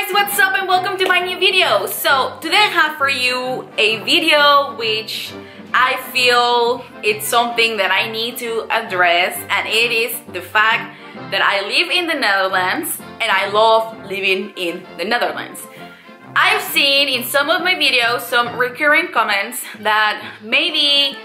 guys, what's up and welcome to my new video. So today I have for you a video which I feel it's something that I need to address, and it is the fact that I live in the Netherlands and I love living in the Netherlands. I've seen in some of my videos some recurring comments that maybe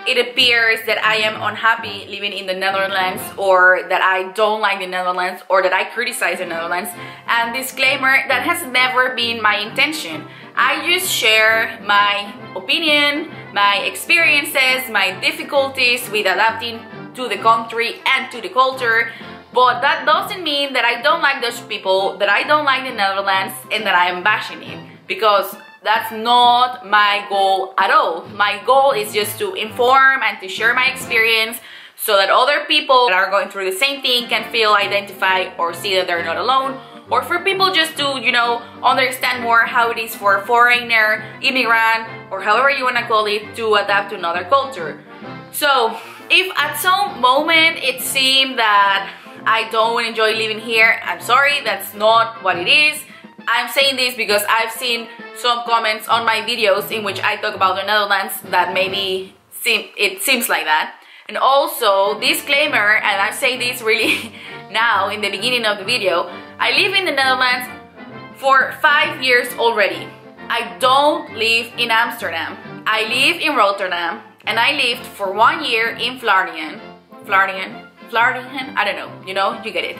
it appears that I am unhappy living in the Netherlands, or that I don't like the Netherlands, or that I criticize the Netherlands. And disclaimer, that has never been my intention. I just share my opinion, my experiences, my difficulties with adapting to the country and to the culture. But that doesn't mean that I don't like Dutch people, that I don't like the Netherlands, and that I am bashing it, because that's not my goal at all. My goal is just to inform and to share my experience so that other people that are going through the same thing can feel identified or see that they're not alone, or for people just to, you know, understand more how it is for a foreigner, immigrant, or however you want to call it, to adapt to another culture. So if at some moment it seemed that I don't enjoy living here, I'm sorry, that's not what it is. I'm saying this because I've seen some comments on my videos in which I talk about the Netherlands that maybe it seems like that. And also, disclaimer, and I say this really now in the beginning of the video, I live in the Netherlands for 5 years already. I don't live in Amsterdam. I live in Rotterdam, and I lived for 1 year in Vlaardingen, I don't know, you know, you get it,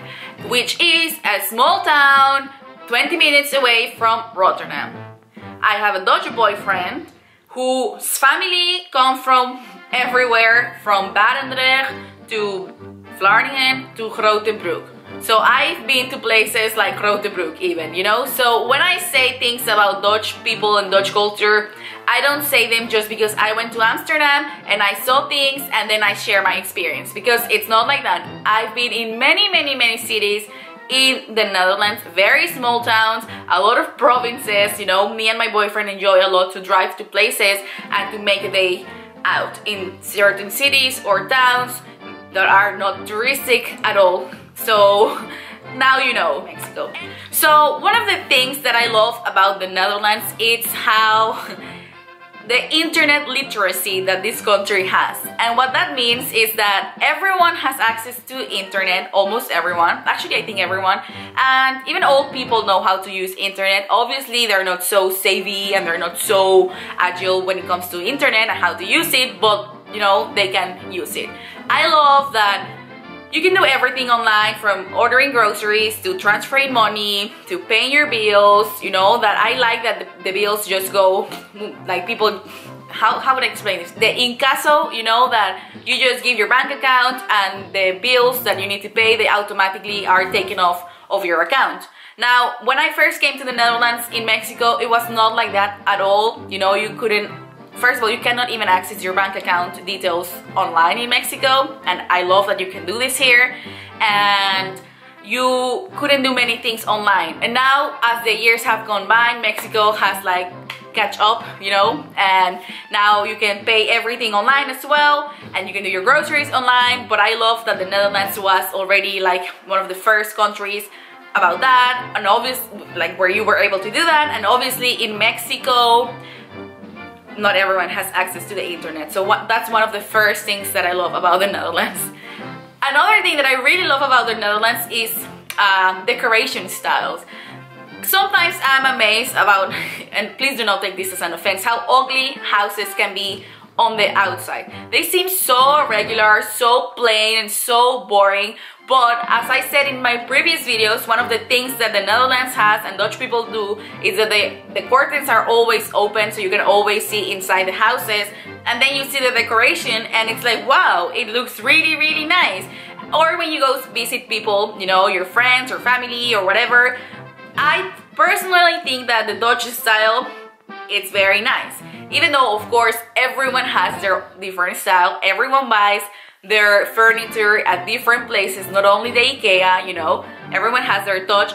which is a small town 20 minutes away from Rotterdam. I have a Dutch boyfriend whose family come from everywhere, from Barendrecht to Vlaardingen to Grotebroek. So I've been to places like Grotebroek even, you know? So when I say things about Dutch people and Dutch culture, I don't say them just because I went to Amsterdam and I saw things and then I share my experience, because it's not like that. I've been in many cities in the Netherlands, very small towns, a lot of provinces, you know. Me and my boyfriend enjoy a lot to drive to places and to make a day out in certain cities or towns that are not touristic at all. So now you know Mexico. So one of the things that I love about the Netherlands is how the internet literacy that this country has. And what that means is that everyone has access to internet, almost everyone, actually I think everyone, and even old people know how to use internet. Obviously they're not so savvy and they're not so agile when it comes to internet and how to use it, but you know, they can use it. I love that you can do everything online, from ordering groceries to transferring money to paying your bills, you know. That I like that the bills just go, like, people, how would I explain this? The incasso, you know, that you just give your bank account and the bills that you need to pay, they automatically are taken off of your account. Now, when I first came to the Netherlands in Mexico, it was not like that at all. You know, you couldn't, first of all, you cannot even access your bank account details online in Mexico, and I love that you can do this here. And you couldn't do many things online. And now, as the years have gone by, Mexico has like catch up, you know, and now you can pay everything online as well, and you can do your groceries online. But I love that the Netherlands was already like one of the first countries about that, and obviously like where you were able to do that. And obviously in Mexico, not everyone has access to the internet, so that's one of the first things that I love about the Netherlands. Another thing that I really love about the Netherlands is decoration styles. Sometimes I'm amazed about, and please do not take this as an offense, how ugly houses can be on the outside. They seem so regular, so plain, and so boring. But as I said in my previous videos, one of the things that the Netherlands has and Dutch people do is that the curtains are always open, so you can always see inside the houses. And then you see the decoration and it's like, wow, it looks really nice. Or when you go visit people, you know, your friends or family or whatever, I personally think that the Dutch style, it's very nice. Even though, of course, everyone has their different style, everyone buys their furniture at different places, not only the IKEA, you know, everyone has their touch.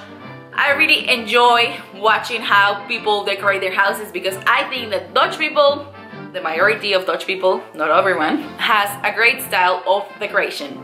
I really enjoy watching how people decorate their houses, because I think that Dutch people, the majority of Dutch people, not everyone, has a great style of decoration.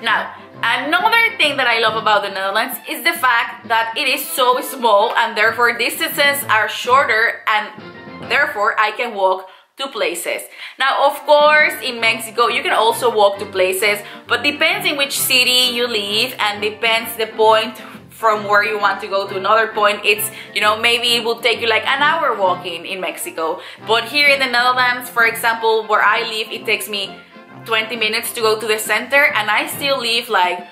Now, Another thing that I love about the Netherlands is the fact that it is so small and therefore distances are shorter and therefore I can walk to places. Now, of course, in Mexico you can also walk to places, but depends in which city you live and depends the point from where you want to go to another point. It's, you know, maybe it will take you like an hour walking in Mexico, but here in the Netherlands, for example, where I live, it takes me 20 minutes to go to the center, and I still live like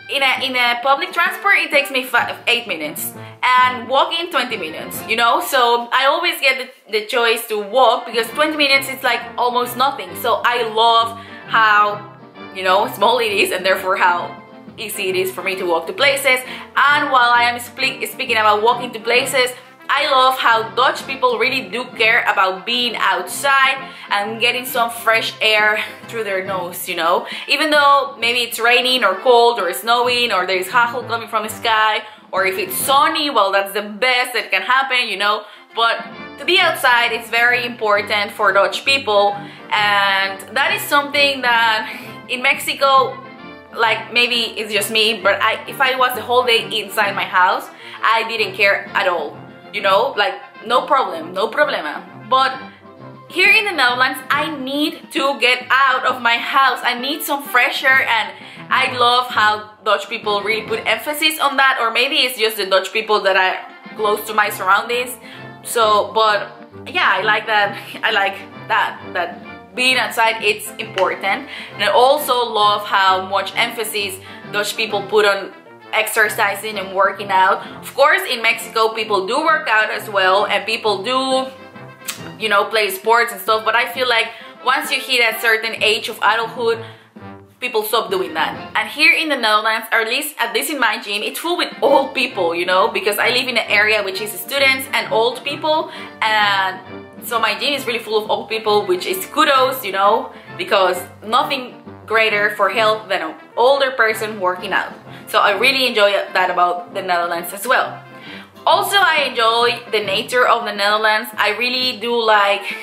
in a public transport it takes me 8 minutes, and walking 20 minutes, you know. So I always get the choice to walk because 20 minutes is like almost nothing. So I love how, you know, small it is and therefore how easy it is for me to walk to places. And while I am speaking about walking to places, I love how Dutch people really do care about being outside and getting some fresh air through their nose, you know. Even though maybe it's raining or cold or snowing or there's hagel coming from the sky, or if it's sunny, well, that's the best that can happen, you know. But to be outside is very important for Dutch people, and that is something that in Mexico, like maybe it's just me, but if I was the whole day inside my house, I didn't care at all. You know, like no problem, no problema. But here in the Netherlands, I need to get out of my house. I need some fresh air, and I love how Dutch people really put emphasis on that. Or maybe it's just the Dutch people that are close to my surroundings. So, but yeah, I like that. I like that being outside, it's important. And I also love how much emphasis Dutch people put on exercising and working out. Of course, in Mexico people do work out as well, and people do, you know, play sports and stuff, but I feel like once you hit a certain age of adulthood, people stop doing that. And here in the Netherlands, or at least in my gym, it's full with old people, you know, because I live in an area which is students and old people, and so my gym is really full of old people, which is kudos, you know, because nothing greater for health than an older person working out. So I really enjoy that about the Netherlands as well. Also, I enjoy the nature of the Netherlands. I really do like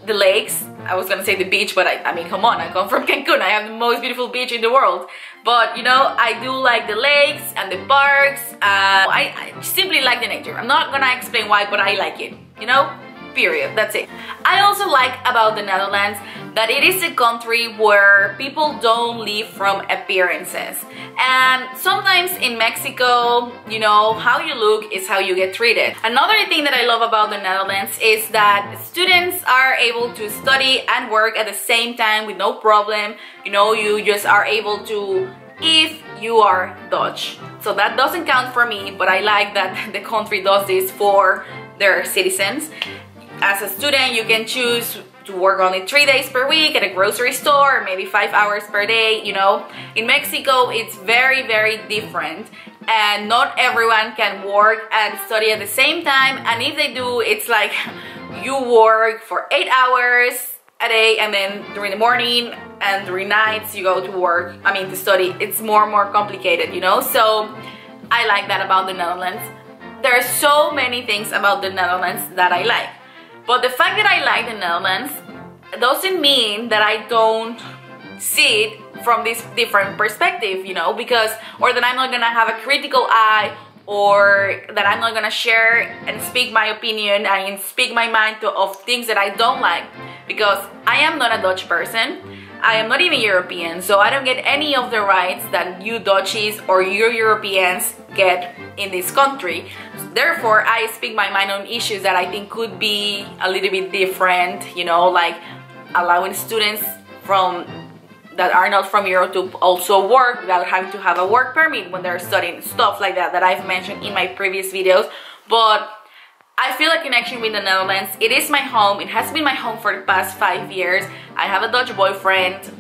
the lakes. I was gonna say the beach, but I mean, come on, I come from Cancun. I have the most beautiful beach in the world. But, you know, I do like the lakes and the parks. I simply like the nature. I'm not gonna explain why, but I like it, you know? Period. That's it. I also like about the Netherlands that it is a country where people don't live from appearances. And sometimes in Mexico, you know, how you look is how you get treated. Another thing that I love about the Netherlands is that students are able to study and work at the same time with no problem. You know, you just are able to, if you are Dutch. So that doesn't count for me, but I like that the country does this for their citizens. As a student, you can choose to work only 3 days per week at a grocery store, or maybe 5 hours per day, you know. In Mexico, it's very, very different, and not everyone can work and study at the same time, and if they do, it's like you work for 8 hours a day, and then during the morning and during nights you go to work, to study. It's more and more complicated, you know. So I like that about the Netherlands. There are so many things about the Netherlands that I like. But the fact that I like the Netherlands doesn't mean that I don't see it from this different perspective, you know, because, or that I'm not gonna have a critical eye, or that I'm not gonna share and speak my opinion and speak my mind of things that I don't like, because I am not a Dutch person. I am not even European, so I don't get any of the rights that you Dutchies or you Europeans get in this country. Therefore, I speak my mind on issues that I think could be a little bit different, you know, like allowing students that are not from Europe to also work without having to have a work permit when they're studying, stuff like that I've mentioned in my previous videos. But I feel a connection with the Netherlands. It is my home. It has been my home for the past 5 years. I have a Dutch boyfriend.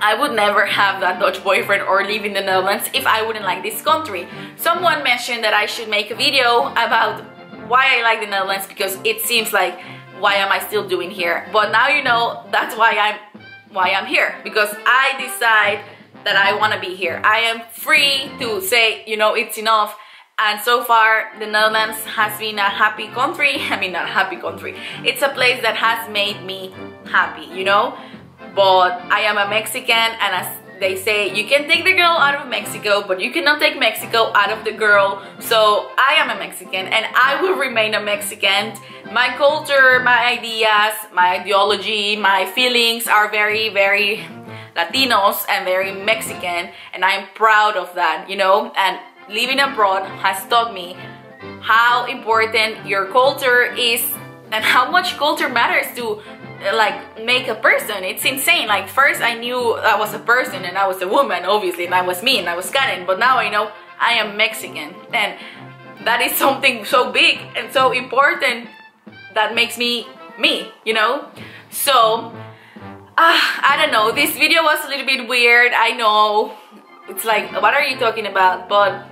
I would never have that Dutch boyfriend or live in the Netherlands if I wouldn't like this country. Someone mentioned that I should make a video about why I like the Netherlands, because it seems like, why am I still doing here? But now you know that's why I'm here, because I decide that I want to be here. I am free to say, you know, it's enough. And so far, the Netherlands has been a happy country. Not a happy country. It's a place that has made me happy, you know? But I am a Mexican, and as they say you can take the girl out of Mexico, but you cannot take Mexico out of the girl. So I am a Mexican and I will remain a Mexican. My culture, my ideas, my ideology, my feelings are very, very Latinos and very Mexican, and I'm proud of that, you know. And living abroad has taught me how important your culture is and how much culture matters to like make a person. It's insane. Like first I knew I was a person and I was a woman, obviously, and I was me and I was Karen, but now I know I am Mexican, and that is something so big and so important that makes me me, you know. So I don't know, this video was a little bit weird, I know. It's like, what are you talking about? But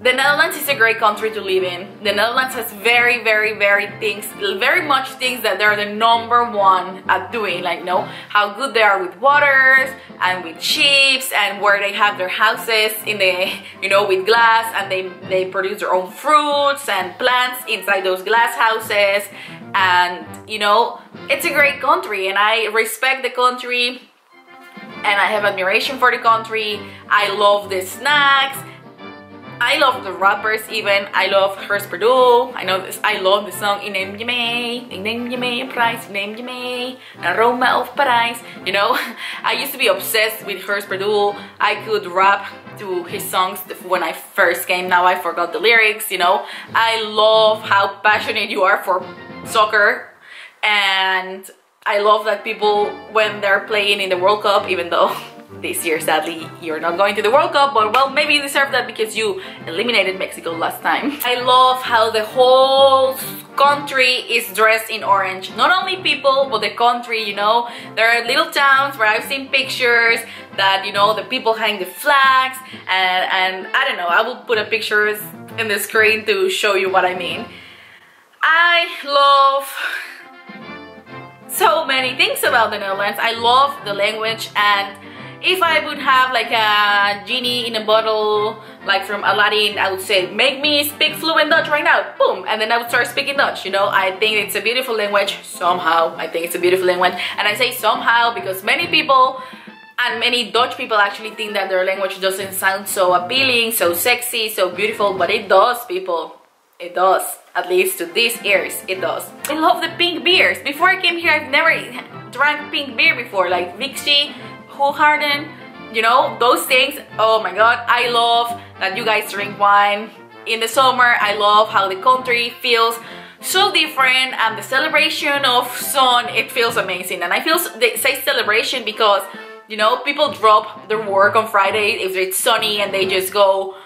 the Netherlands is a great country to live in. The Netherlands has very much things that they're the #1 at doing, like, you know, how good they are with waters and with ships, and where they have their houses in the, you know, with glass, and they produce their own fruits and plants inside those glass houses. And, you know, it's a great country, and I respect the country, and I have admiration for the country. I love the snacks, I love the rappers even. I love Gers Pardoel. I know this. I love the song Ik neem je mee op reis, ik neem je mee naar Rome of Parijs. You know, I used to be obsessed with Gers Pardoel. I could rap to his songs when I first came. Now I forgot the lyrics, you know. I love how passionate you are for soccer, and I love that people, when they're playing in the World Cup, even though this year sadly you're not going to the World Cup, but well, maybe you deserve that because you eliminated Mexico last time. I love how the whole country is dressed in orange. Not only people, but the country, you know. There are little towns where I've seen pictures that, you know, the people hang the flags, and I don't know, I will put a pictures in the screen to show you what I mean. I love so many things about the Netherlands. I love the language, and if I would have like a genie in a bottle, like from Aladdin, I would say, make me speak fluent Dutch right now, boom, and then I would start speaking Dutch, you know. I think it's a beautiful language, somehow. I think it's a beautiful language, and I say somehow because many people, and many Dutch people actually think that their language doesn't sound so appealing, so sexy, so beautiful, but it does, people. It does. At least to these ears, it does. I love the pink beers. Before I came here, I've never drank pink beer before, like Vichy, Hoegaarden, you know, those things. Oh my god, I love that you guys drink wine in the summer. I love how the country feels so different, and the celebration of sun, it feels amazing. And I feel they say celebration because, you know, people drop their work on Friday if it's sunny and they just go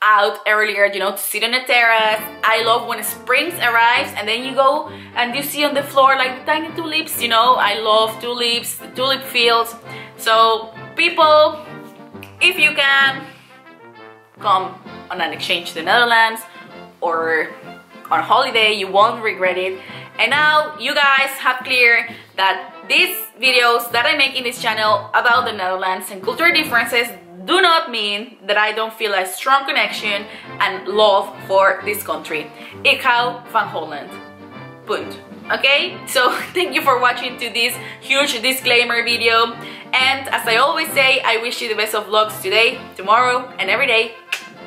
out earlier, you know, to sit on a terrace. I love when spring arrives and then you go and you see on the floor like tiny tulips, you know. I love tulips, the tulip fields. So people, if you can, come on an exchange to the Netherlands or on holiday, you won't regret it. And now you guys have clear that these videos that I make in this channel about the Netherlands and cultural differences do not mean that I don't feel a strong connection and love for this country. Ik hou van Holland. Punt. Okay? So thank you for watching to this huge disclaimer video. And as I always say, I wish you the best of lucks today, tomorrow, and every day.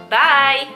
Bye!